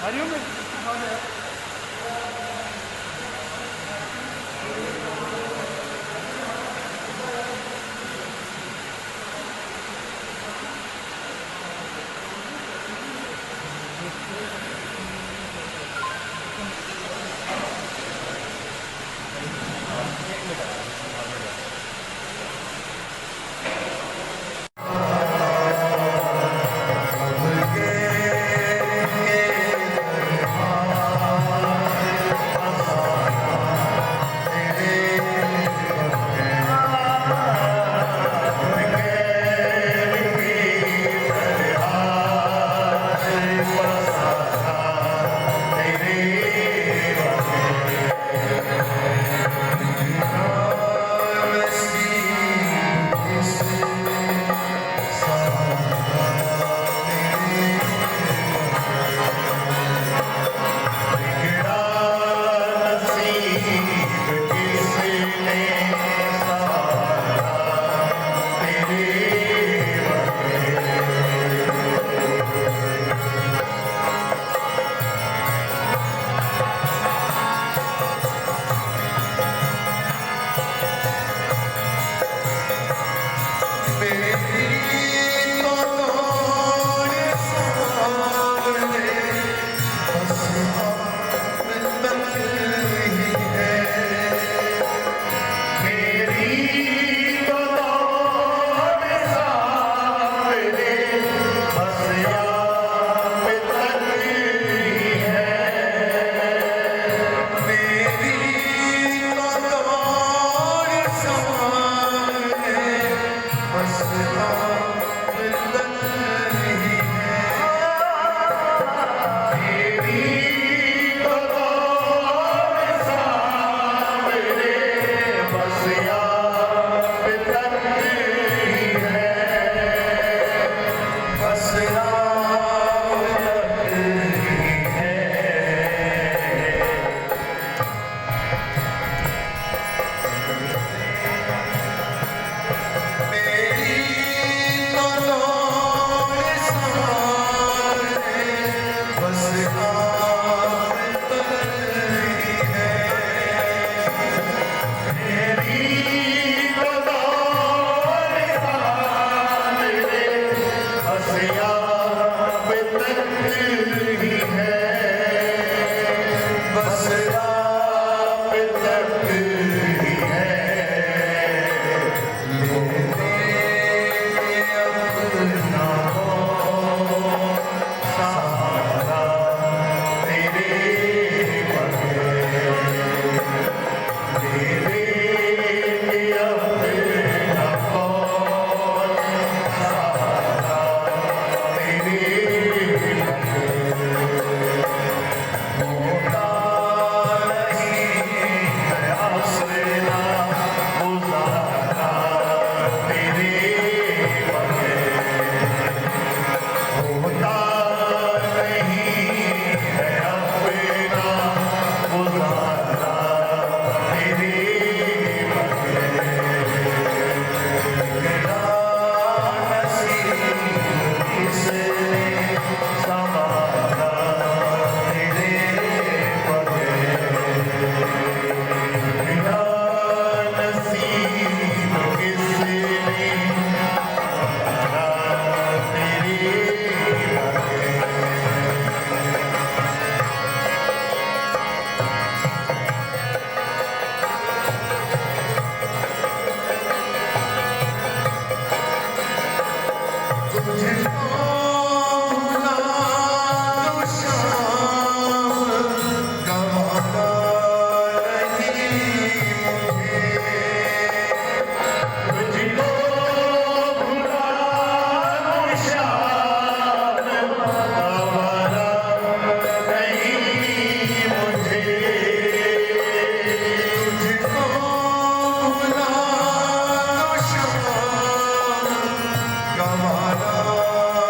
हरिओम में Kamala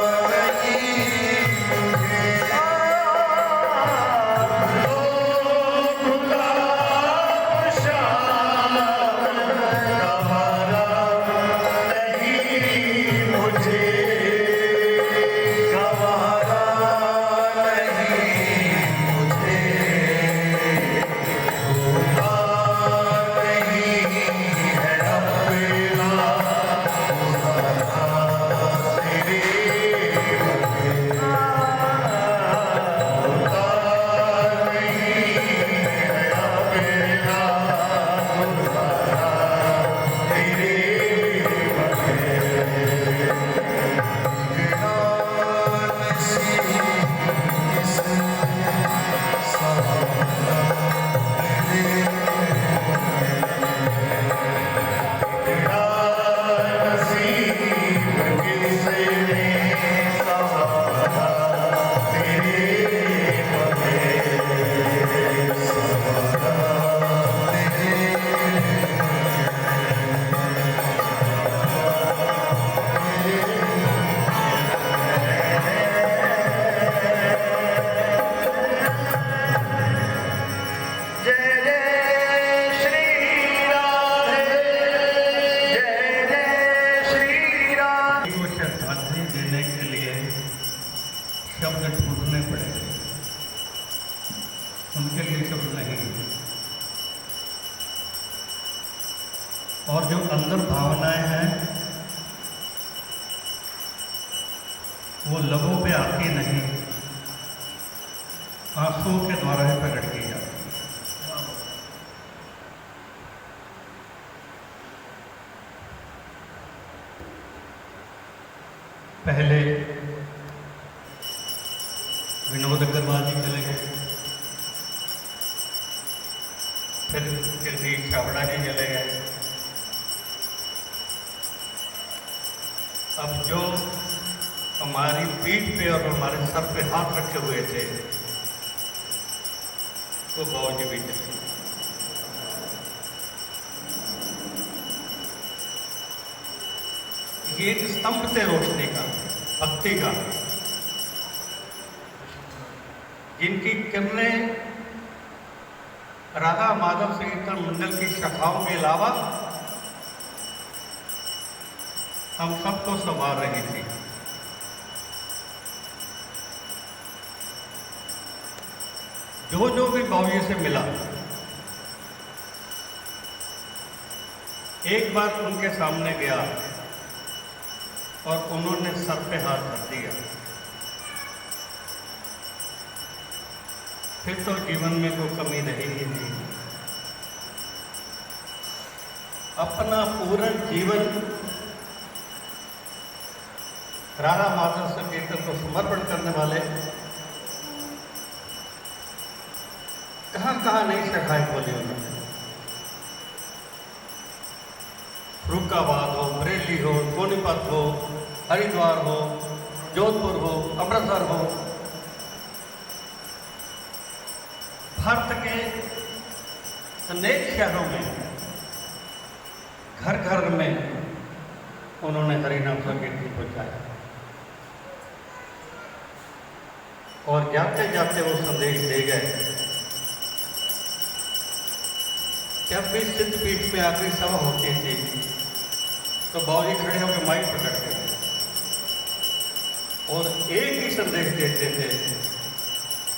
ये सब नहीं है। और जो अंदर भावनाएं हैं वो लबों पे आती नहीं, आंसुओं के द्वारा ही प्रकट की जाती है। पहले विनोद अग्रवाल जी चले गए, फिर जगदीश छाबड़ा जी चले गए। अब जो हमारी पीठ पे और हमारे सर पे हाथ रखे हुए थे वो बाबूजी भी चले। ये एक स्तंभ थे रोशनी का, भक्ति का, जिनकी किरणें राधा माधव संकीर्तन मंडल की शाखाओं के अलावा हम सबको संवार रही थी। जो जो भी बाबूजी से मिला, एक बार उनके सामने गया और उन्होंने सर पे हाथ रख दिया, फिर तो जीवन में कोई कमी रही ही नहीं। अपना पूर्ण जीवन राधा माधव संकीर्तन को समर्पण करने वाले कहाँ कहाँ नई शाखाएं खोली उन्होंने। फरुखाबाद हो, बरेली हो, सोनीपत हो, हरिद्वार हो, जोधपुर हो, अमृतसर हो, भारत के अनेक शहरों में घर घर में उन्होंने हरिनाम संकीर्तन पहुंचाया। और जाते जाते वो संदेश दे गए, जब भी सिद्धपीठ में आखिरी सभा होती थी तो बाबूजी खड़े होकर माइक पकड़ते थे और एक ही संदेश देते थे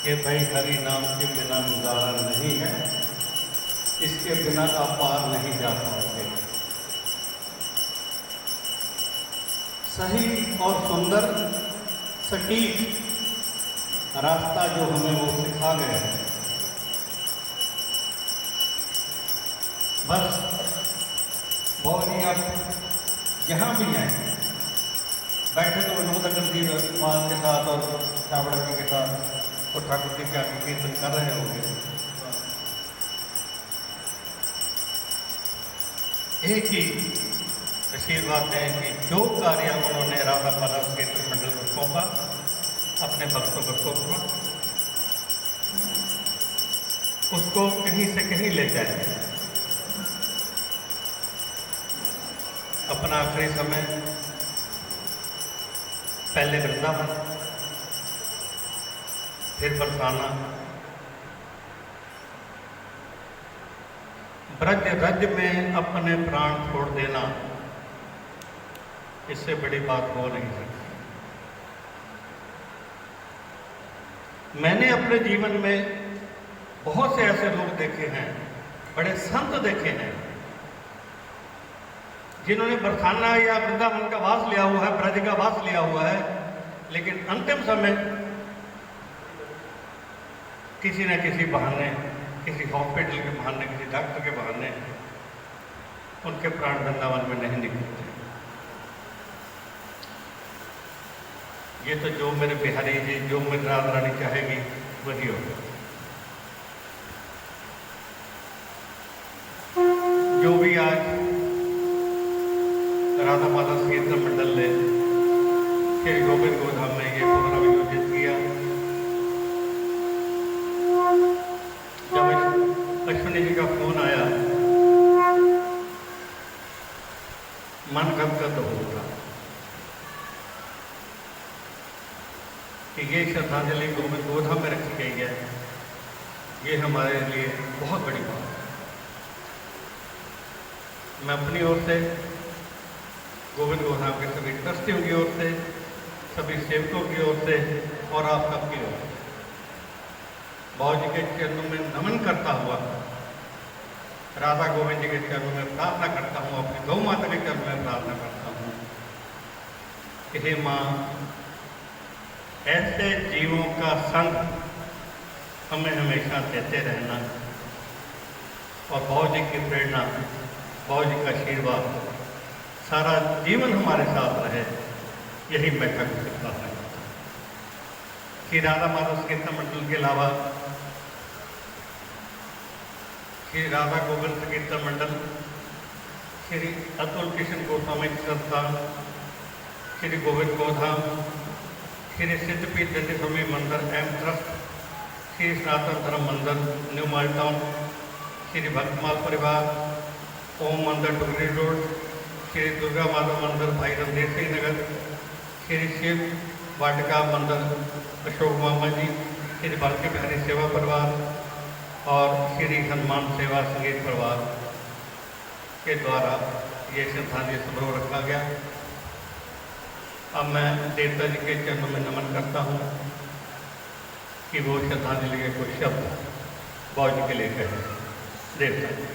कि भाई हरि नाम के बिना गुजारा नहीं है, इसके बिना आप पार नहीं जा पाओगे। सही और सुंदर सटीक रास्ता जो हमें वो सिखा गए हैं। बस बाबूजी आप जहाँ भी हैं, बैठे तो विनोद अग्रवाल के साथ और छाबड़ा जी के साथ और ठाकुर जी क्या कीर्तन कर रहे होंगे। एक ही आशीर्वाद है कि जो कार्य उन्होंने राधा माधव कीर्तन मंडल को सौंपा, अपने भक्तों को सौंपा, उसको कहीं से कहीं ले जाए। अपना आखिरी समय पहले वृंदावन, फिर बरसाना, ब्रज रज में अपने प्राण छोड़ देना, इससे बड़ी बात हो नहीं सकती। मैंने अपने जीवन में बहुत से ऐसे लोग देखे हैं, बड़े संत देखे हैं, जिन्होंने बरसाना या वृंदावन का वास लिया हुआ है, ब्रज का वास लिया हुआ है, लेकिन अंतिम समय किसी न किसी बहाने, किसी हॉस्पिटल के बहाने, किसी डॉक्टर के बहाने उनके प्राण वृंदावन में नहीं निकलते। ये तो जो मेरे बिहारी जी, जो मेरी राधा रानी चाहेगी वही होगा। जो भी आज राधा माधव कीर्तन मंडल ने श्री गोविंद गोधाम में ये प्रोग्राम आयोजित किया, जब अश्विनी जी का फोन आया, मन गदगद हो उठा कि ये श्रद्धांजलि गोविंद गोधाम में रखी गई है। ये हमारे लिए बहुत बड़ी बात है। मैं अपनी ओर से, गोविंद गोधाम के सभी ट्रस्टियों की ओर से, सभी सेवकों की ओर से और आप सबकी ओर से बाबू जी के चरणों में नमन करता हुआ राधा गोविंद जी के चरणों में प्रार्थना करता हूँ, अपनी गौ माता के चरणों में प्रार्थना करता हूँ कि हे माँ, ऐसे जीवों का संग हमें हमेशा देते रहना और बाबू जी की प्रेरणा, बाबू जी का आशीर्वाद सारा जीवन हमारे साथ रहे, यही मैं ठाकुर से प्रार्थना करता हूँ। श्री राधा माधव कीर्तन मंडल के अलावा श्री राधा गोविंद कीर्तन मंडल, श्री अतुल किशन गोस्वामी संस्था, श्री गोविंद गोधाम, श्री सिद्धपीठ जैसे स्वामी मंदिर एम ट्रस्ट, श्री सनातन धर्म मंदिर न्यू माल्टाउन, श्री भक्तमाल परिवार, ओम मंदिर डुगरी रोड, श्री दुर्गा माता मंदिर भाई रणधीर सिंह नगर, श्री शिव वाटिका मंदिर अशोक मामा जी, श्री भारती बिहारी सेवा परिवार और श्री हनुमान सेवा संगीत परिवार के द्वारा ये श्रद्धांजलि समारोह रखा गया। अब मैं देवता जी के चरणों में नमन करता हूँ कि वो श्रद्धांजलि के कुछ शब्द बाबू जी के लिए कहें। देवता जी।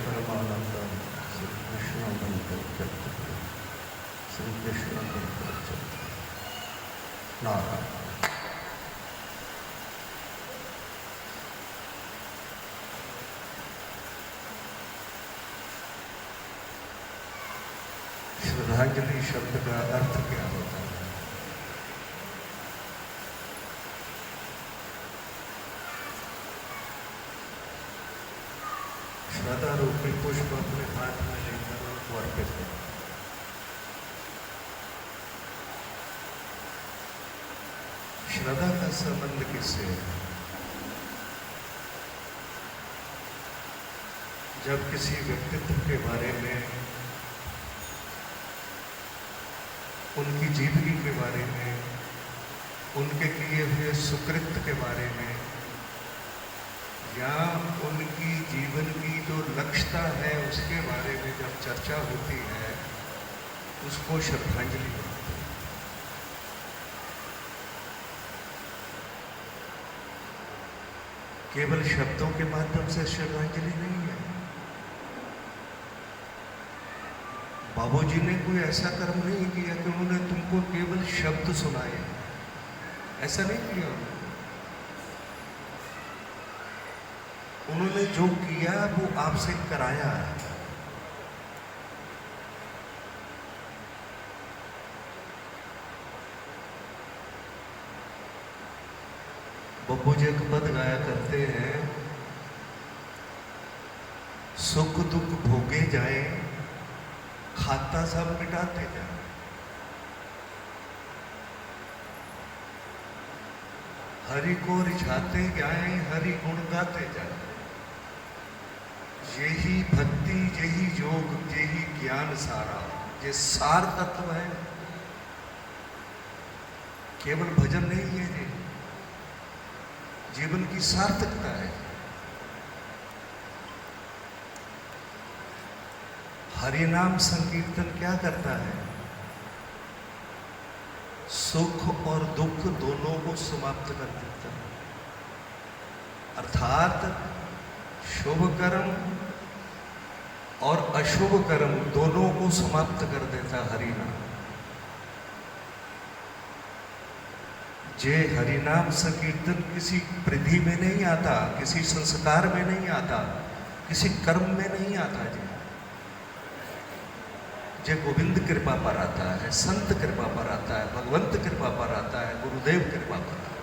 परमानंद श्री कृष्ण नारायण। श्रद्धांजलि शब्द का अर्थ क्या होता है? श्रद्धा रूपी पुष्प अपने हाथ में लेकर उनको अर्पित करें। श्रद्धा का संबंध किससे है? जब किसी व्यक्तित्व के बारे में, उनकी जीवनी के बारे में, उनके किए हुए सुकृत के बारे में या उनकी जीवन की जो लक्ष्यता है उसके बारे में जब चर्चा होती है, उसको श्रद्धांजलि बोलते हैं। केवल शब्दों के माध्यम से श्रद्धांजलि नहीं है। बाबूजी ने कोई ऐसा कर्म नहीं किया कि उन्होंने तुमको केवल शब्द सुनाए, ऐसा नहीं किया। उन्होंने जो किया वो आपसे कराया है। बब्बू जी एक पद गाया करते हैं, सुख दुख भोगे जाए, खाता सब मिटाते जाए। हरि को रिझाते जाए, हरि गुण गाते जाए। यही भक्ति, यही योग, यही ज्ञान सारा, ये सार तत्व है। केवल भजन नहीं है, ये जीवन की सार्थकता है। हरि नाम संकीर्तन क्या करता है? सुख और दुख दोनों को समाप्त कर देता है। अर्थात शुभ कर्म और अशुभ कर्म दोनों को समाप्त कर देता हरिनाम। जे हरिनाम संकीर्तन किसी परिधि में नहीं आता, किसी संस्कार में नहीं आता, किसी कर्म में नहीं आता। जे गोविंद कृपा पर आता है, संत कृपा पर आता है, भगवंत कृपा पर आता है, गुरुदेव कृपा पर आता है।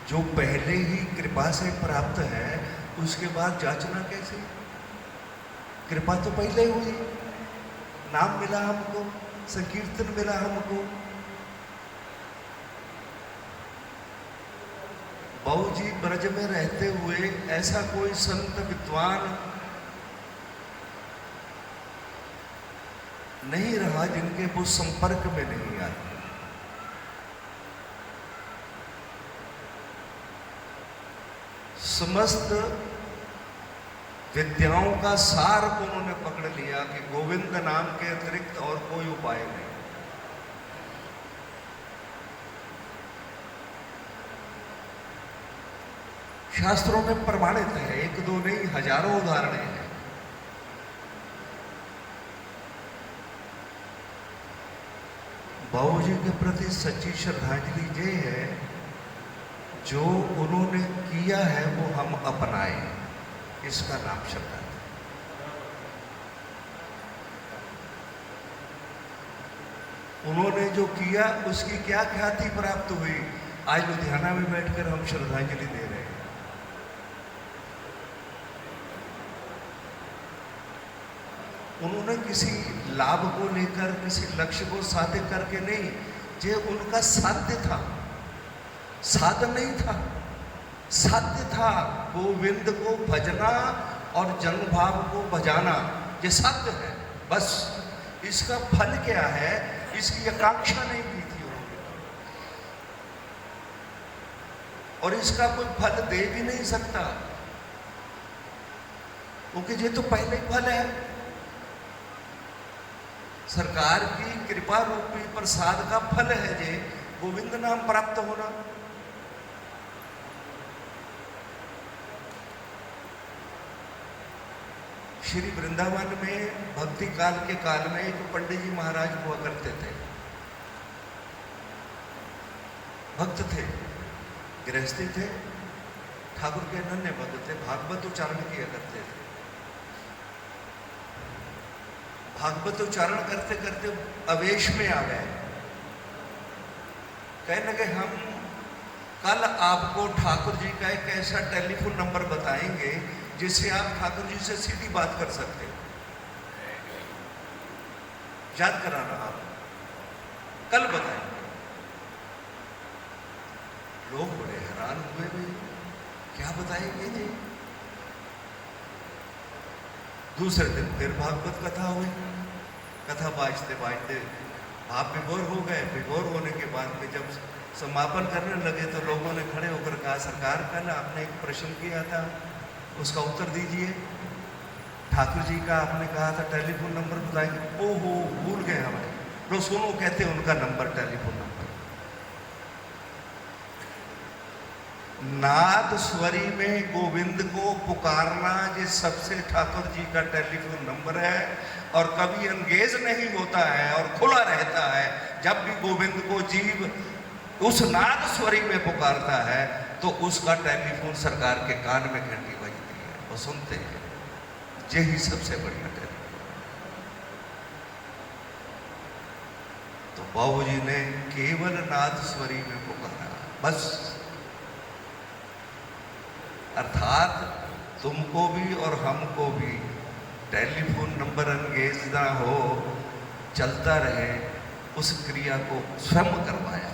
जो पहले ही कृपा से प्राप्त है, उसके बाद जांचना कैसे? कृपा तो पहले हुई, नाम मिला हमको, संकीर्तन मिला हमको। बाबू जी ब्रज में रहते हुए ऐसा कोई संत विद्वान नहीं रहा जिनके वो संपर्क में नहीं आते। समस्त विद्याओं का सार को उन्होंने पकड़ लिया कि गोविंद नाम के अतिरिक्त और कोई उपाय नहीं। शास्त्रों में प्रमाणित है, एक दो नहीं हजारों उदाहरण हैं। बाबूजी के प्रति सच्ची श्रद्धांजलि ये है, जो उन्होंने किया है वो हम अपनाएं, इसका नाम श्रद्धा। उन्होंने जो किया उसकी क्या ख्याति प्राप्त हुई, आज लुधियाना में बैठकर हम श्रद्धांजलि दे रहे हैं। उन्होंने किसी लाभ को लेकर, किसी लक्ष्य को साध्य करके नहीं, जे उनका साध्य था, साधन नहीं था, साध्य था। गोविंद को भजना और जन भाव को बजाना, ये साध्य है। बस इसका फल क्या है, इसकी आकांक्षा नहीं की थी उन्होंने, और इसका कोई फल दे भी नहीं सकता, क्योंकि ये तो पहले ही फल है। सरकार की कृपा रूपी प्रसाद का फल है जे गोविंद नाम प्राप्त होना। श्री वृंदावन में भक्ति काल के काल में एक पंडित जी महाराज हुआ करते थे, भक्त थे, गृहस्थी थे, ठाकुर के अनन्य भक्त थे, भागवत उच्चारण किया करते थे। भागवत उच्चारण करते करते आवेश में आ गए, कहने लगे हम कल आपको ठाकुर जी का एक ऐसा टेलीफोन नंबर बताएंगे जिससे आप ठाकुर जी से सीधी बात कर सकते हो, याद कराना आप, कल बताएंगे। लोग बड़े हैरान हुए, भाई क्या बताएंगे जी। दूसरे दिन फिर भागवत कथा हुई, कथा बाजते बाजते आप विभोर हो गए। विभोर होने के बाद में जब समापन करने लगे तो लोगों ने खड़े होकर कहा, सरकार कल आपने एक प्रश्न किया था, उसका उत्तर दीजिए। ठाकुर जी का आपने कहा था टेलीफोन नंबर बताएंगे। ओहो, भूल गए हमें। लो सुनो, कहते उनका नंबर, टेलीफोन नंबर नाद स्वरी में गोविंद को पुकारना, ये सबसे ठाकुर जी का टेलीफोन नंबर है, और कभी एंगेज नहीं होता है और खुला रहता है। जब भी गोविंद को जीव उस नाद स्वरी में पुकारता है तो उसका टेलीफोन सरकार के कान में घंटी बजती है, वो सुनते हैं। यही सबसे बढ़िया टेलीफोन। तो बाबूजी ने केवल नाद स्वरी में पुकारा, बस। अर्थात तुमको भी और हमको भी टेलीफोन नंबर एंगेज ना हो, चलता रहे, उस क्रिया को स्वयं करवाया।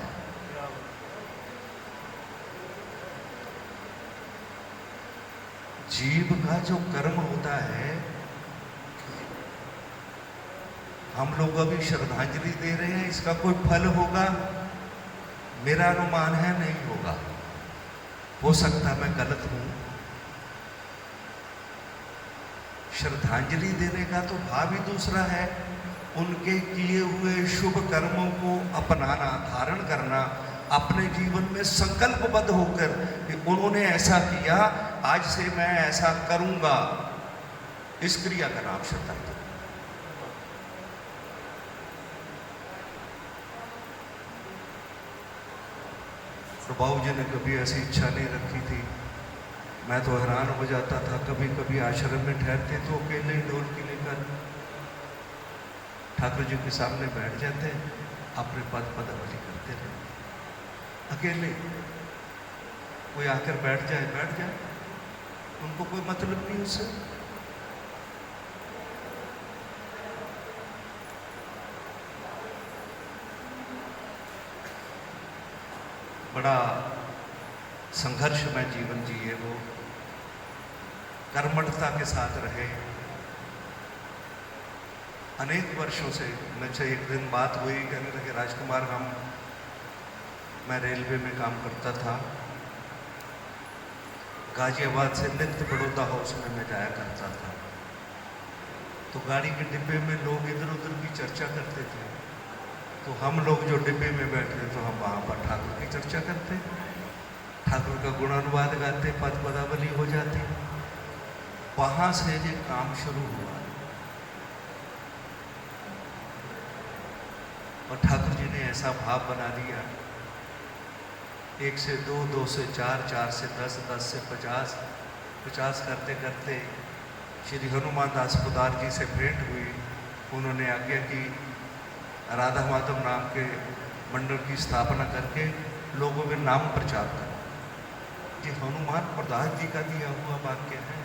जीव का जो कर्म होता है, हम लोग अभी श्रद्धांजलि दे रहे हैं, इसका कोई फल होगा? मेरा अनुमान है नहीं होगा, हो सकता मैं गलत हूं। श्रद्धांजलि देने का तो भाव ही दूसरा है, उनके किए हुए शुभ कर्मों को अपनाना, धारण करना, अपने जीवन में संकल्पबद्ध होकर कि उन्होंने ऐसा किया, आज से मैं ऐसा करूंगा, इस क्रिया का नाम श्रद्धांजलि। तो बाबूजी ने कभी ऐसी इच्छा नहीं रखी थी। मैं तो हैरान हो जाता था, कभी कभी आश्रम में ठहरते तो अकेले ढोलकी लेकर ठाकुर जी के सामने बैठ जाते, अपने पद पदावली करते रहे अकेले। कोई आकर बैठ जाए, उनको कोई मतलब नहीं उससे। बड़ा संघर्षमय जीवन जिए वो, कर्मठता के साथ रहे अनेक वर्षों से। मुझसे एक दिन बात हुई, कहने लगे राजकुमार मैं रेलवे में काम करता था गाजियाबाद से नित्य बड़ौदा हाउस में मैं जाया करता था। तो गाड़ी के डिब्बे में लोग इधर उधर की चर्चा करते थे, तो हम लोग जो डिब्बे में बैठे तो हम वहाँ पर ठाकुर की चर्चा करते, ठाकुर का गुणानुवाद गाते, पद पदावली हो जाती। वहाँ से ये काम शुरू हुआ और ठाकुर जी ने ऐसा भाव बना दिया, 1 से 2, 2 से 4, 4 से 10, 10 से 50, 50 करते करते श्री हनुमान दास पोदार जी से भेंट हुई। उन्होंने आज्ञा की राधा माधव नाम के मंडल की स्थापना करके लोगों में नाम प्रचार करो। ये हनुमान प्रदास जी का दिया हुआ वाक्य है।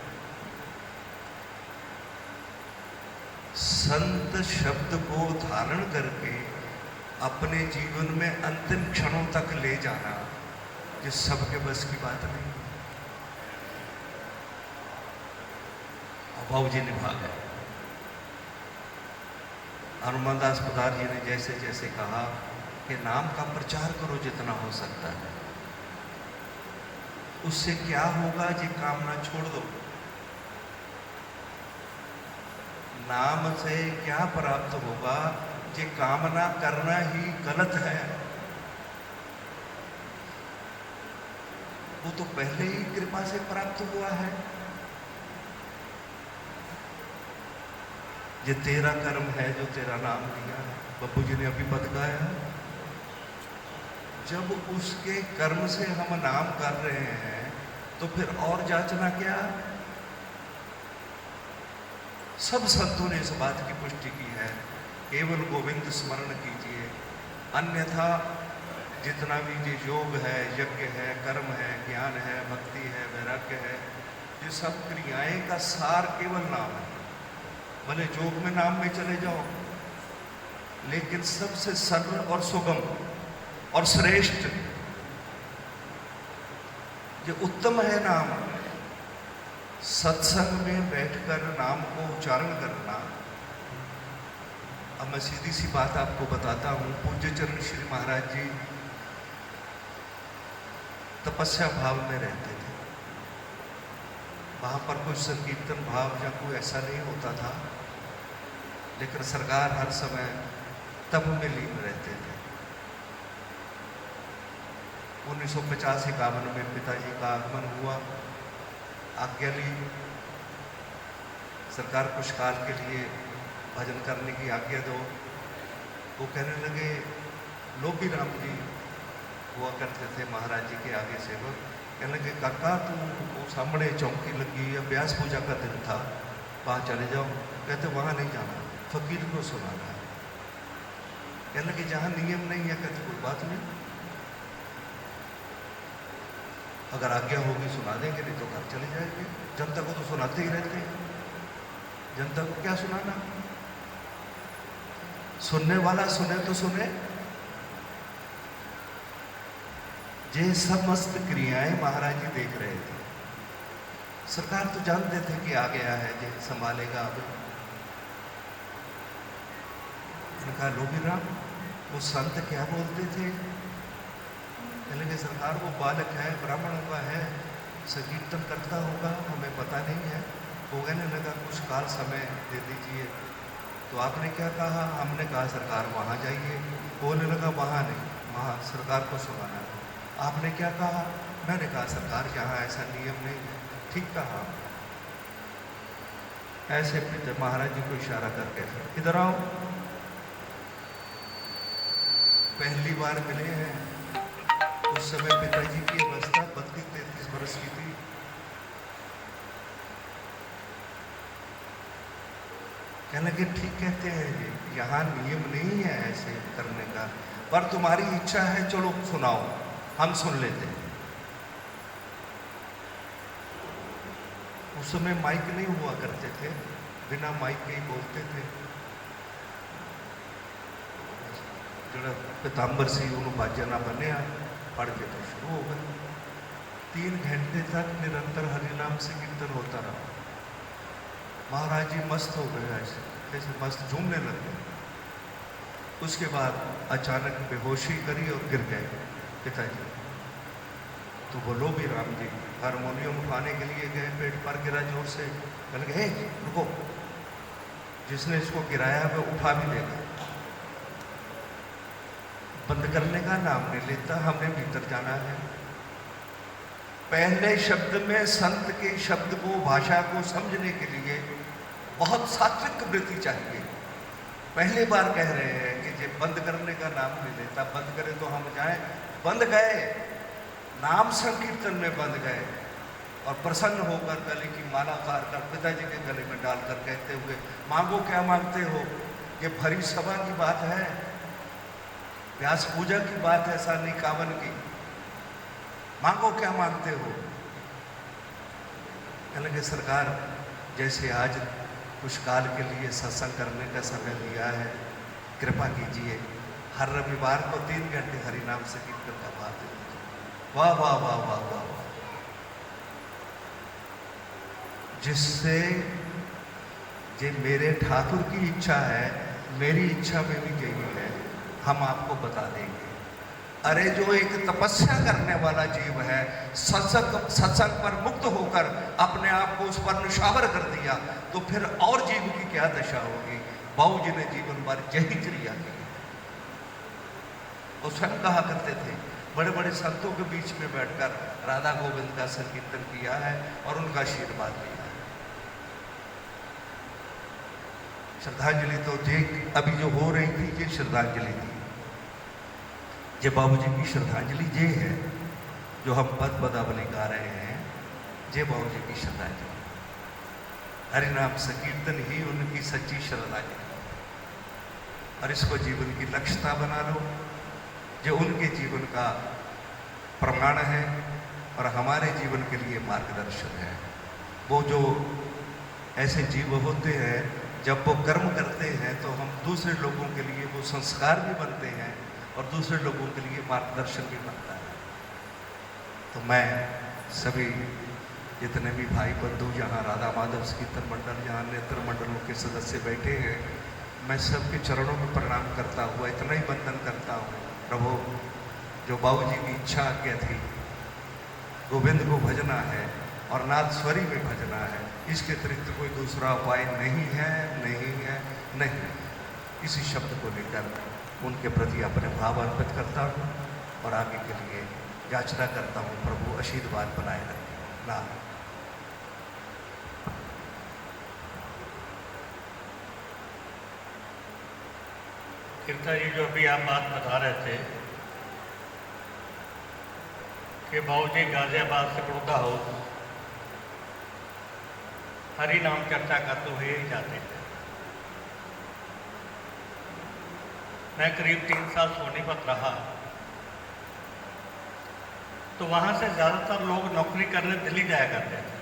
संत शब्द को धारण करके अपने जीवन में अंतिम क्षणों तक ले जाना, ये सबके बस की बात नहीं। अभाव जी निभा गए। हनुमान दास पोदार जी ने जैसे जैसे कहा कि नाम का प्रचार करो जितना हो सकता है, उससे क्या होगा, ये कामना छोड़ दो। नाम से क्या प्राप्त होगा, ये कामना करना ही गलत है। वो तो पहले ही कृपा से प्राप्त हुआ है। ये तेरा कर्म है जो तेरा नाम लिया है। बप्पू जी ने अभी पद गाया। जब उसके कर्म से हम नाम कर रहे हैं तो फिर और जांचना क्या। सब संतों ने इस बात की पुष्टि की है, केवल गोविंद स्मरण कीजिए, अन्यथा जितना भी ये योग है, यज्ञ है, कर्म है, ज्ञान है, भक्ति है, वैराग्य है, ये सब क्रियाएं का सार केवल नाम है। भले योग में नाम में चले जाओ, लेकिन सबसे सरल और सुगम और श्रेष्ठ, ये उत्तम है नाम। सत्संग में बैठकर नाम को उच्चारण करना। अब मैं सीधी सी बात आपको बताता हूँ। पूज्य चरण श्री महाराज जी तपस्या भाव में रहते थे। वहाँ पर कुछ संकीर्तन भाव या कोई ऐसा नहीं होता था, लेकिन सरकार हर समय तप में लीन रहते थे। 1950-51 में पिताजी का आगमन हुआ, आज्ञा ली, सरकार कुछ काल के लिए भजन करने की आज्ञा दो। वो कहने लगे, लोभी राम जी हुआ करते थे महाराज जी के आगे सेवक, कहने लगे काका तू वो सामने चौकी लगी, अभ्यास पूजा का दिन था, वहाँ चले जाओ। कहते वहाँ नहीं जाना, फकीर को सुनाना है। कहने लगे जहाँ नियम नहीं है, कहते कोई बात नहीं, अगर आज्ञा होगी सुना देंगे, नहीं तो घर चले जाएंगे। जनता को तो सुनाते ही रहते हैं, जनता को क्या सुनाना। सुनने वाला सुने तो सुने। ये समस्त क्रियाएं महाराज जी देख रहे थे। सरकार तो जानते थे कि आ गया है, ये संभालेगा। अब उनका लोभी राम, वो संत क्या बोलते थे। कहने सरकार वो बालक है, ब्राह्मण हुआ है, संकीर्तन करता होगा, हमें पता नहीं है। वो कहने लगा कुछ काल समय दे दीजिए। तो आपने क्या कहा। हमने कहा सरकार वहाँ जाइए। बोलने लगा वहाँ नहीं, वहाँ सरकार को सुनाना है। आपने क्या कहा। मैंने कहा सरकार यहाँ ऐसा नियम नहीं है। ठीक कहा। ऐसे महाराज जी को इशारा करके इधर आओ। पहली बार मिले हैं, उस समय पिताजी की अवस्था 32-33 वर्ष की थी। कहने लगे ठीक कहते हैं जी, यहाँ नियम नहीं है ऐसे करने का, पर तुम्हारी इच्छा है, चलो सुनाओ, हम सुन लेते हैं। उस समय माइक नहीं हुआ करते थे, बिना माइक के ही बोलते थे। जो पीताम्बर से उन्होंने बाजना बने पढ़ के तो शुरू हो गए। 3 घंटे तक निरंतर हरिनाम से कीर्तन होता रहा। महाराज जी मस्त हो गए, ऐसे जैसे मस्त झूमने लग गए। उसके बाद अचानक बेहोशी करी और गिर गए पिताजी। तो बोलो भी राम जी। हारमोनियम उठाने के लिए गए, पेट पर गिरा जोर से, बोले हे रुको, जिसने इसको गिराया वह उठा भी देगा। बंद करने का नाम नहीं लेता, हमने भीतर जाना है। पहले शब्द में संत के शब्द को, भाषा को समझने के लिए बहुत सात्विक वृत्ति चाहिए। पहली बार कह रहे हैं कि ये बंद करने का नाम नहीं लेता, बंद करे तो हम जाएं। बंद गए, नाम संकीर्तन में बंद गए और प्रसन्न होकर गले की माला उतार कर पिताजी के गले में डालकर कहते हुए, मांगो क्या मांगते हो। ये भरी सभा की बात है, व्यास पूजा की बात है, सानी कावन की। मांगो क्या मांगते हो। कहने के सरकार, जैसे आज कुछ काल के लिए सत्संग करने का समय लिया है, कृपा कीजिए हर रविवार को 3 घंटे हरि नाम से कीर्तन का भाव दे दीजिए। वाह वाह वाह वाह वाह। जिससे ये मेरे ठाकुर की इच्छा है, मेरी इच्छा में भी यही है, हम आपको बता देंगे। अरे जो एक तपस्या करने वाला जीव है, सत्संग पर मुक्त होकर अपने आप को उस पर निशावर कर दिया, तो फिर और जीव की क्या दशा होगी। बाबू जी ने जीवन भर यही क्रिया की। वो स्वयं कहा करते थे, बड़े बड़े संतों के बीच में बैठकर राधा गोविंद का संकीर्तन किया है और उनका आशीर्वाद लिया है। श्रद्धांजलि तो जे अभी जो हो रही थी, ये श्रद्धांजलि थी। ये बाबूजी की श्रद्धांजलि ये है जो हम पद पदावली गा रहे हैं, ये बाबूजी की श्रद्धांजलि। हरिनाम संकीर्तन ही उनकी सच्ची श्रद्धांजलि। और इसको जीवन की लक्ष्यता बना लो, जो उनके जीवन का प्रमाण है और हमारे जीवन के लिए मार्गदर्शन है। वो जो ऐसे जीव होते हैं, जब वो कर्म करते हैं तो हम दूसरे लोगों के लिए वो संस्कार भी बनते हैं और दूसरे लोगों के लिए मार्गदर्शन भी बनता है। तो मैं सभी जितने भी भाई बंधु यहाँ राधा माधव कीर्तन मंडल, यहाँ नेत्र मंडलों के सदस्य बैठे हैं, मैं सबके चरणों में प्रणाम करता हुआ इतना ही वंदन करता हूँ। प्रभु, जो बाबूजी की इच्छा क्या थी, गोविंद को भजना है और नाथ स्वरी में भजना है, इसके अतिरिक्त कोई दूसरा उपाय नहीं है, नहीं है, नहीं। इसी शब्द को लेकर उनके प्रति अपने भाव अर्पित करता हूँ और आगे के लिए याचना करता हूँ, प्रभु आशीर्वाद बनाए रखें। नाम कीर्ता जी, जो अभी आप बात बता रहे थे कि बाबूजी गाजियाबाद से बड़ौदा हो हरि नाम चर्चा करते हुए ही जाते थे। मैं करीब 3 साल सोनीपत रहा, तो वहाँ से ज़्यादातर लोग नौकरी करने दिल्ली जाया करते थे।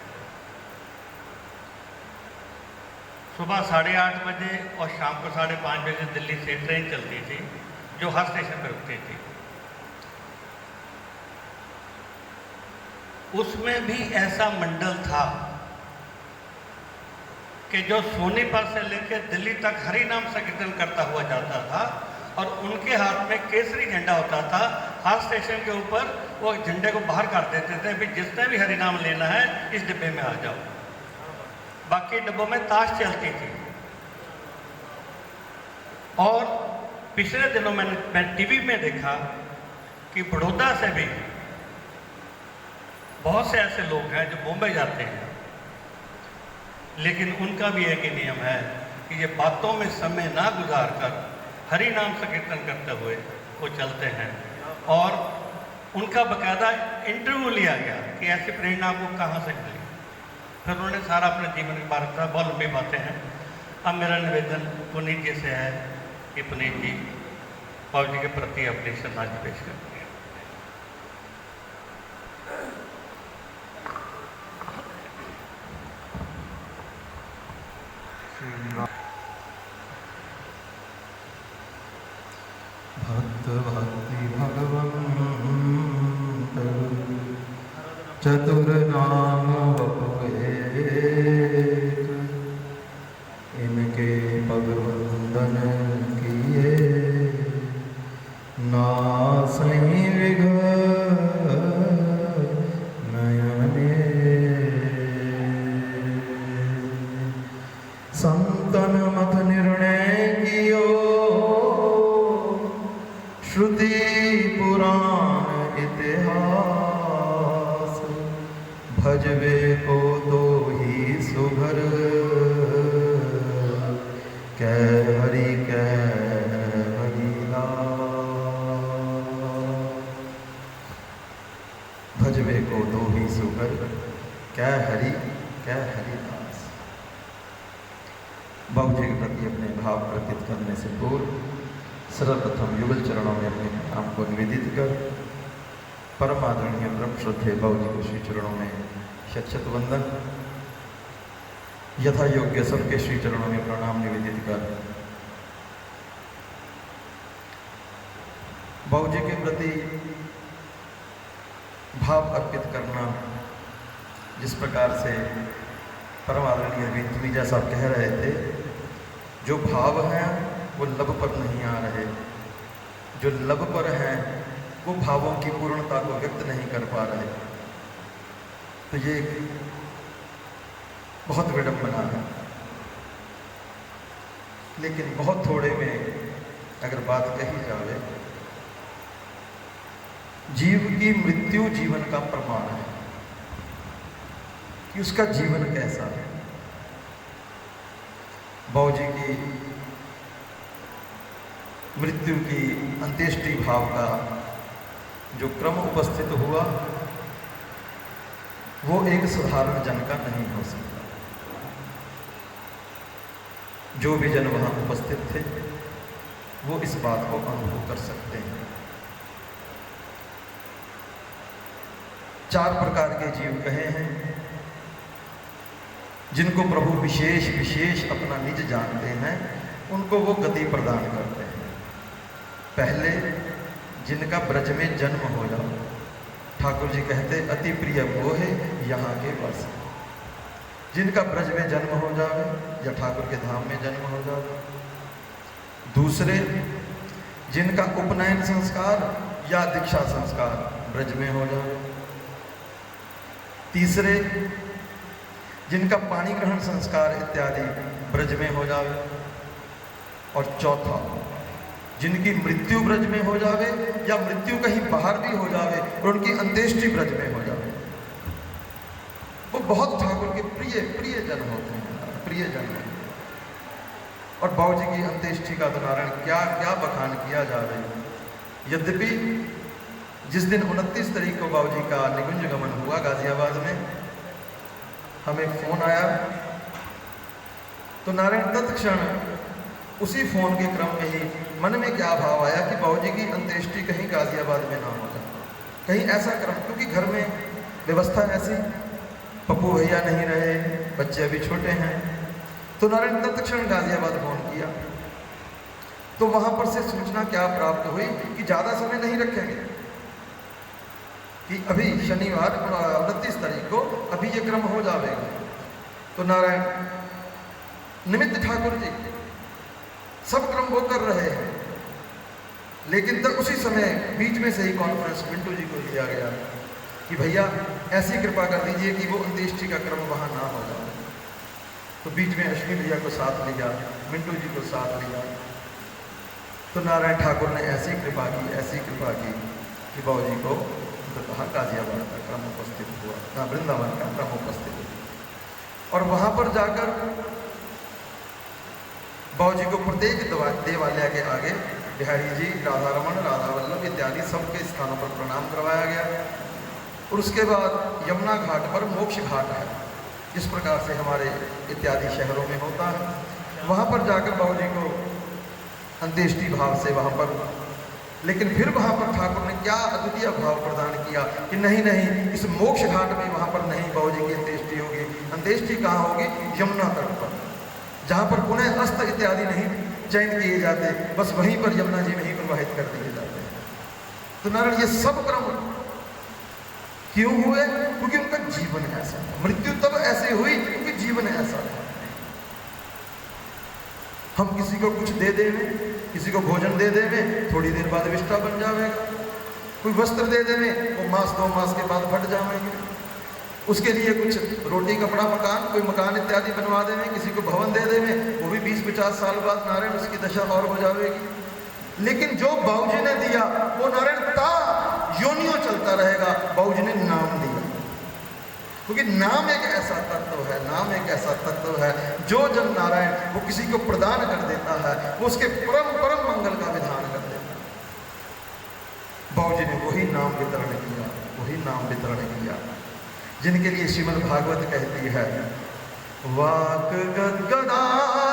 सुबह 8:30 बजे और शाम को 5:30 बजे दिल्ली से ट्रेन चलती थी, जो हर स्टेशन पर रुकती थी। उसमें भी ऐसा मंडल था कि जो सोनीपत से लेकर दिल्ली तक हरि नाम संकीर्तन करता हुआ जाता था और उनके हाथ में केसरी झंडा होता था। हर स्टेशन के ऊपर वो झंडे को बाहर कर देते थे, भी जिसने भी हरि नाम लेना है इस डिब्बे में आ जाओ। बाकी डिब्बों में ताश चलती थी। और पिछले दिनों मैं टीवी में देखा कि बड़ौदा से भी बहुत से ऐसे लोग हैं जो बॉम्बे जाते हैं, लेकिन उनका भी एक ही नियम है कि ये बातों में समय ना गुजार कर हरि नाम संकीर्तन करते हुए वो चलते हैं। और उनका बाकायदा इंटरव्यू लिया गया कि ऐसी प्रेरणा को कहाँ से मिली। फिर उन्होंने सारा अपने जीवन के बारे में बताया। बहुत लंबी बातें हैं। अब मेरा निवेदन पुनीत जी से है कि पुनीत जी बाबू जी के प्रति अपनी श्रद्धांजलि पेश करते हैं। भक्त भक्ति भगवंत चतुर नाम एक, इनके पग वंदन किए नासहि विघ्न श्रुति पुराण इतिहास, भजवे को तो ही सुभर, कै हरि लाल। भजवे को तो ही सुभर, कै हरिदास। बाबू जी के प्रति अपने भाव प्रकट करने से पूर्व सर्वप्रथम युगल चरणों में अपने नाम को निवेदित कर परम आदरणीय ब्रह्म श्रद्धेय बाबू जी को श्री चरणों में शत वंदन, यथा योग्य सबके श्री चरणों में प्रणाम निवेदित कर बाबू जी के प्रति भाव अर्पित करना, जिस प्रकार से परम आदरणीय अरविंद तुमीजा साहब कह रहे थे, जो भाव हैं वो लब पर नहीं आ रहे, जो लब पर हैं वो भावों की पूर्णता को व्यक्त नहीं कर पा रहे। तो ये बहुत विडंबना है। लेकिन बहुत थोड़े में अगर बात कही जाए, जीव की मृत्यु जीवन का प्रमाण है कि उसका जीवन कैसा है। बाबू जी की मृत्यु की अंत्येष्टि भाव का जो क्रम उपस्थित हुआ वो एक साधारण जन का नहीं हो सकता। जो भी जन वहां उपस्थित थे वो इस बात को अनुभव कर सकते हैं। 4 प्रकार के जीव कहे हैं जिनको प्रभु विशेष विशेष अपना निज जानते हैं, उनको वो गति प्रदान करते हैं। पहले जिनका ब्रज में जन्म हो जाओ, ठाकुर जी कहते अति प्रिय वो है यहाँ के वासी। जिनका ब्रज में जन्म हो जाए या ठाकुर के धाम में जन्म हो जाए। दूसरे जिनका उपनयन संस्कार या दीक्षा संस्कार ब्रज में हो जाए। तीसरे जिनका पाणी ग्रहण संस्कार इत्यादि ब्रज में हो जावे। और चौथा जिनकी मृत्यु ब्रज में हो जावे या मृत्यु कहीं बाहर भी हो जावे और उनकी अंत्येष्टि ब्रज में हो जावे, वो बहुत ठाकुर के प्रिय जन होते हैं, प्रिय जन। और बाबू जी की अंत्येष्टि का तो नारायण क्या क्या बखान किया जावे। यद्यपि जिस दिन 29 तारीख को बाबू जी का निकुंज गमन हुआ गाजियाबाद में, हमें फोन आया तो नारायण तत्क्षण उसी फोन के क्रम में ही मन में क्या भाव आया कि बाबू जी की अंत्येष्टि कहीं गाजियाबाद में ना हो जाए, कहीं ऐसा क्रम, क्योंकि घर में व्यवस्था ऐसी, पप्पू भैया नहीं रहे, बच्चे अभी छोटे हैं। तो नारायण तत्क्षण गाजियाबाद फोन किया। तो वहां पर से सूचना क्या प्राप्त हुई कि ज़्यादा समय नहीं रखेंगे, कि अभी शनिवार 29 तारीख को अभी ये क्रम हो जाएगा। तो नारायण निमित्त ठाकुर जी सब क्रम वो कर रहे हैं, लेकिन तब उसी समय बीच में से ही कॉन्फ्रेंस मिंटू जी को लिया गया कि भैया ऐसी कृपा कर दीजिए कि वो अंत्येष्टि का क्रम वहाँ ना हो जाए। तो बीच में अश्विनी भैया को साथ लिया, मिंटू जी को साथ लिया। तो नारायण ठाकुर ने ऐसी कृपा की कि बाबू जी को कहा गाजियाबाद का क्रम उपस्थित हुआ, वृंदावन का क्रम उपस्थित हुआ। और वहाँ पर जाकर बाबू जी को प्रत्येक देवालय के आगे बिहारी जी, राधा रमन, राधा वल्लभ इत्यादि सबके स्थानों पर प्रणाम करवाया गया। और उसके बाद यमुना घाट पर मोक्ष घाट है, जिस प्रकार से हमारे इत्यादि शहरों में होता है, वहाँ पर जाकर बाबू जी को अंत्येष्टि भाव से वहाँ पर, लेकिन फिर वहाँ पर ठाकुर ने क्या अद्वितीय भाव प्रदान किया कि नहीं इस मोक्ष घाट में वहाँ पर नहीं बाबू जी की अंत्येष्टि होगी। अंत्येष्टि कहाँ होगी? यमुना तट पर, जहाँ पर पुनः अस्त्र इत्यादि नहीं चयन किए जाते, बस वहीं पर यमुना जी में ही प्रवाहित कर दिए जाते हैं। तो नारायण ये सब क्रम क्यों हुए? क्योंकि उनका जीवन ऐसा था। मृत्यु तब ऐसे हुई क्योंकि जीवन ऐसा था। हम किसी को कुछ दे देवे, किसी को भोजन दे देवे, थोड़ी देर बाद विष्ठा बन जाएगा। कोई वस्त्र दे देवे, वो मास 2 मास के बाद फट जाएंगे। उसके लिए कुछ रोटी कपड़ा मकान, कोई मकान इत्यादि बनवा देवे, किसी को भवन दे देवे, वो भी 20-50 साल बाद नारायण उसकी दशा और हो जाएगी। लेकिन जो बाबूजी ने दिया वो नारायण ता योनियों चलता रहेगा। बाबूजी ने नाम दिया, क्योंकि नाम एक ऐसा तत्व है, नाम एक ऐसा तत्व है जो जन नारायण वो किसी को प्रदान कर देता है, वो उसके परम परम मंगल का विधान कर देता है। बाबूजी ने वही नाम वितरण किया, वही नाम वितरण किया जिनके लिए श्रीमद् भागवत कहती है, वाक गद्गदा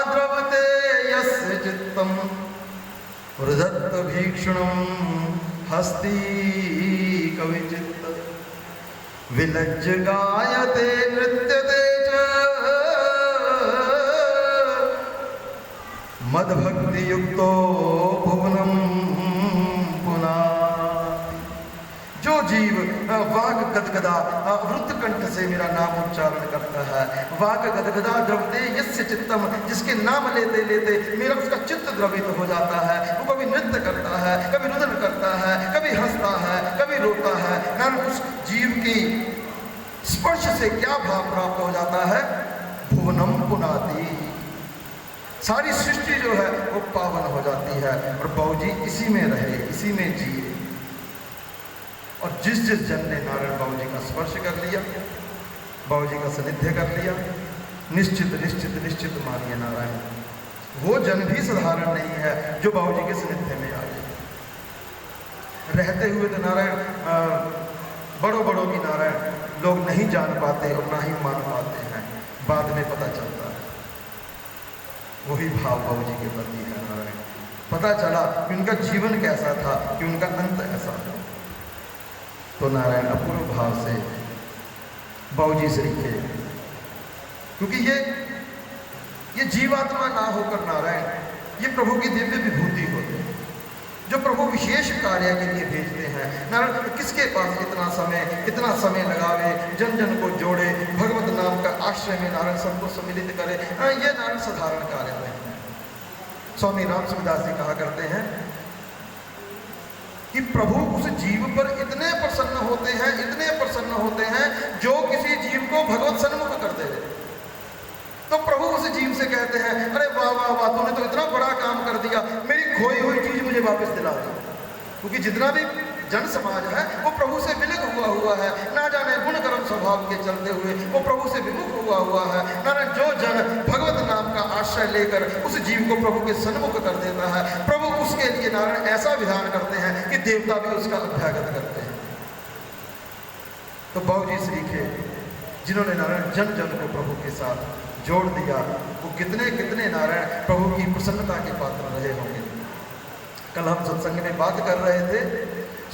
द्रवते यस्य चित्तम रुदत्त भीक्षणम हस्ती कविचित्त विलज्ज गायते नृत्यते च मद्भक्ति युक्तो भुवनम पुनाति। जो जीव वाग गदगदा वृत्त कंठ से मेरा नाम उच्चारण करता है, वाग गदगदा द्रवते यस्य चित्तम, जिसके नाम लेते लेते मेरा उसका चित्त द्रवित हो जाता है, वो कभी नृत्य करता है, कभी रुदन करता है, कभी हंसता है, कभी रोता है। ना उस जीव की स्पर्श से क्या भाव प्राप्त हो जाता है, भुवनम पुनाति, सारी सृष्टि जो है वो पावन हो जाती है। और बाबूजी इसी में रहे, इसी में जिए। और जिस जिस जन ने नारायण बाबूजी का स्पर्श कर लिया, बाबूजी का सानिध्य कर लिया, निश्चित निश्चित निश्चित मानिए नारायण वो जन भी साधारण नहीं है जो बाबूजी के सानिध्य में आ गए। रहते हुए तो नारायण बड़ों बड़ों की नारायण लोग नहीं जान पाते और ना ही मान पाते हैं, बाद में पता चलता है। वही भाव बाबूजी के प्रति है नारायण। पता चला कि उनका जीवन कैसा था, कि उनका अंत ऐसा था। तो नारायण अपूर्व भाव से बाबूजी से लिखे, क्योंकि ये जीवात्मा ना होकर नारायण ये प्रभु की दिव्य विभूति होते हैं, जो प्रभु विशेष कार्य के लिए भेजते हैं। नारायण किसके पास इतना समय लगावे, जन जन को जोड़े, भगवत नाम का आश्रय में नारायण सबको सम्मिलित करे, ये नारायण साधारण कार्य नहीं है। स्वामी राम सुखदास जी कहा करते हैं कि प्रभु उस जीव पर इतने प्रसन्न होते हैं जो किसी जीव को भगवत सन्मुख कर दे। तो प्रभु उस जीव से कहते हैं, अरे वाह वाह वाह, तूने तो इतना बड़ा काम कर दिया, मेरी खोई हुई चीज मुझे वापस दिला दी। क्योंकि जितना भी जन समाज है वो प्रभु से विलग हुआ है, ना जाने गुण कर्म स्वभाव के चलते हुए वो प्रभु से विमुख हुआ है। नारायण जो जन भगवत नाम का आश्रय लेकर उस जीव को प्रभु के सन्मुख कर देता है, प्रभु उसके लिए नारायण ऐसा विधान करते हैं कि देवता भी उसका अभ्यागत करते हैं। तो बाबूजी श्री के जिन्होंने नारायण जन जन को प्रभु के साथ जोड़ दिया, वो कितने कितने नारायण प्रभु की प्रसन्नता के पात्र रहे होंगे। कल हम सत्संग में बात कर रहे थे,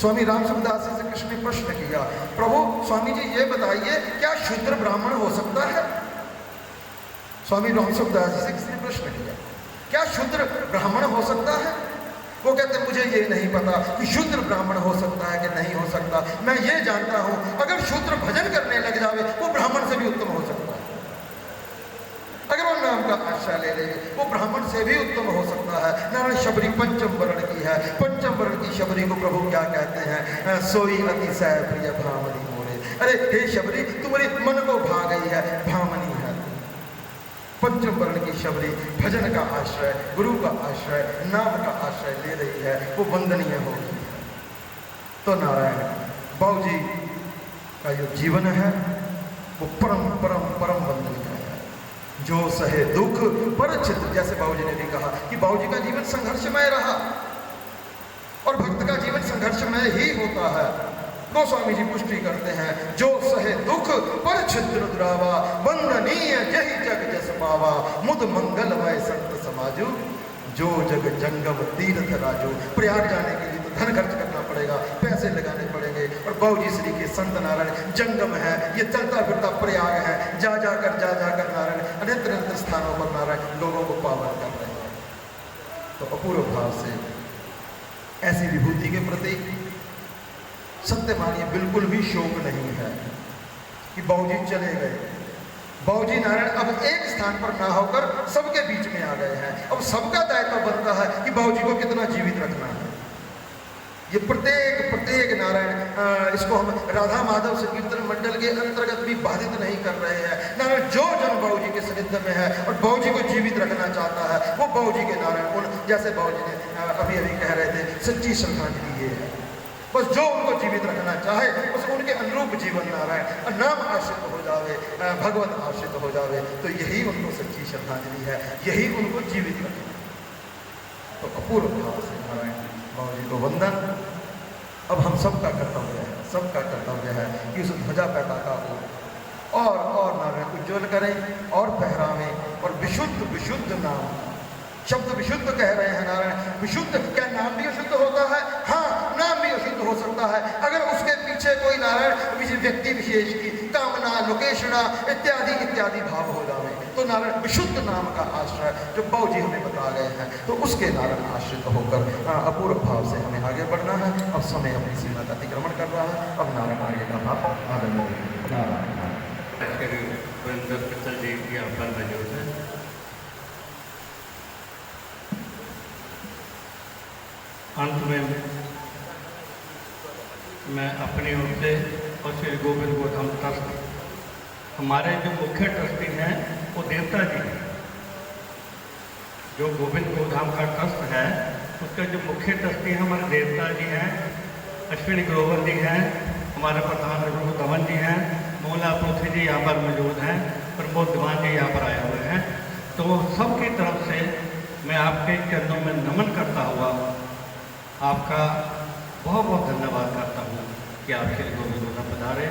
स्वामी राम सुखदास जी से कृष्ण ने प्रश्न किया, प्रभु स्वामी जी ये बताइए क्या शूद्र ब्राह्मण हो सकता है? स्वामी राम सुखदास जी से किसी ने प्रश्न किया, क्या शूद्र ब्राह्मण हो सकता है? वो कहते मुझे ये नहीं पता कि शूद्र ब्राह्मण हो सकता है कि नहीं हो सकता, मैं ये जानता हूं अगर शूद्र भजन करने लग जावे वो ब्राह्मण से भी उत्तम हो सकता है। अगर वो नाम का आश्रय ले ले वो ब्राह्मण से भी उत्तम हो सकता है। नारायण शबरी पंचम वर्ण की है, पंचम वर्ण की शबरी को प्रभु क्या कहते हैं, सोई अतिशय प्रिय भामनी मोरे। अरे हे शबरी तुम्हारे मन को भा गई है, भामनी है। पंचम वर्ण की शबरी भजन का आश्रय, गुरु का आश्रय, नाम का आश्रय ले रही है, वो वंदनीय होगी। तो नारायण बाबूजी का जो जीवन है वो परम परम परम वंदनीय है। जो सहे दुख पर चित्त, जैसे बाबूजी ने भी कहा कि बाबूजी का जीवन संघर्षमय रहा और भक्त का जीवन संघर्षमय ही होता है। गोस्वामी जी पुष्टि करते हैं, जो सहे दुख पर छिद्र दुरावा, वंदनीय जही जग जस पावा, मुद मंगलमय संत समाजू, जो जग जंगम तीर्थ राजू। प्रयाग जाने के लिए तो धन खर्च करना पड़ेगा, पैसे लगाने पड़ेंगे, और बाबूजी श्री के संत नारायण जंगम है, ये चलता फिरता प्रयाग है, जा जाकर नारायण अनेत्र अनेत्र स्थानों पर नारायण लोगों को पावन कर रहे हैं। तो अपूर्व भाव से ऐसी विभूति के प्रति सत्य मानिए बिल्कुल भी शोक नहीं है कि बाबूजी चले गए। बाबूजी नारायण अब एक स्थान पर ना होकर सबके बीच में आ गए हैं। अब सबका दायित्व बनता है कि बाबूजी को कितना जीवित रखना है। ये प्रत्येक नारायण इसको हम राधा माधव संकीर्तन मंडल के अंतर्गत भी बाधित नहीं कर रहे हैं। नारायण जो जन बाबू जी के सानिध्य में है और बाबू जी को जीवित रखना चाहता है, वो बाबू जी के नारायण उन जैसे बाबू जी ने अभी कह रहे थे, सच्ची श्रद्धांजलि ये है। बस जो उनको जीवित रखना चाहे बस उनके अनुरूप जीवन नारायण नाम आश्रित हो जावे, भगवत आश्रित हो जावे, तो यही उनको सच्ची श्रद्धांजलि है, यही उनको जीवित रखना। तो अपूर्व भाव से नारायण बाबू जी को वंदन। अब हम सबका कर्तव्य है कि उस ध्वजा पताका को और नारायण उज्ज्वल करें और फहरावें और विशुद्ध नाम, शब्द विशुद्ध कह रहे हैं नारायण। विशुद्ध क्या नाम भी अशुद्ध होता है? हाँ, नाम भी अशुद्ध हो सकता है अगर उसके पीछे कोई नारायण व्यक्ति विशेष की कामना, लोकेशना इत्यादि भाव हो जावे, तो नारायण विशुद्ध नाम का आश्रय जो बाबू जी हमें बता गए हैं, तो उसके नारायण आश्रित होकर अपूर्व भाव से हमें आगे बढ़ना है। अब समय अपनी सीमा का अतिक्रमण कर रहा है। अब नारायण आगे का भाव आनंद अंत में मैं अपनी ओर से और श्री गोविंद गोधाम ट्रस्ट, हमारे जो मुख्य ट्रस्टी हैं वो देवता जी हैं। जो गोविंद गोधाम का ट्रस्ट है उसके जो मुख्य ट्रस्टी हैं हमारे देवता जी हैं, अश्विनी ग्रोवर जी हैं, हमारे प्रधान गुरु दमन जी हैं, मोला पृथ्वी जी यहाँ पर मौजूद हैं, प्रमोद दीवान जी यहाँ पर आए हुए हैं। तो सबकी तरफ से मैं आपके चरणों में नमन करता हुआ आपका बहुत बहुत धन्यवाद करता हूँ कि आप श्री गोविंद गोधाम पधारे।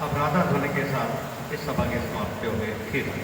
अब राधा ध्वनि के साथ इस सभा के समाप्ति हो गए। ठीक है।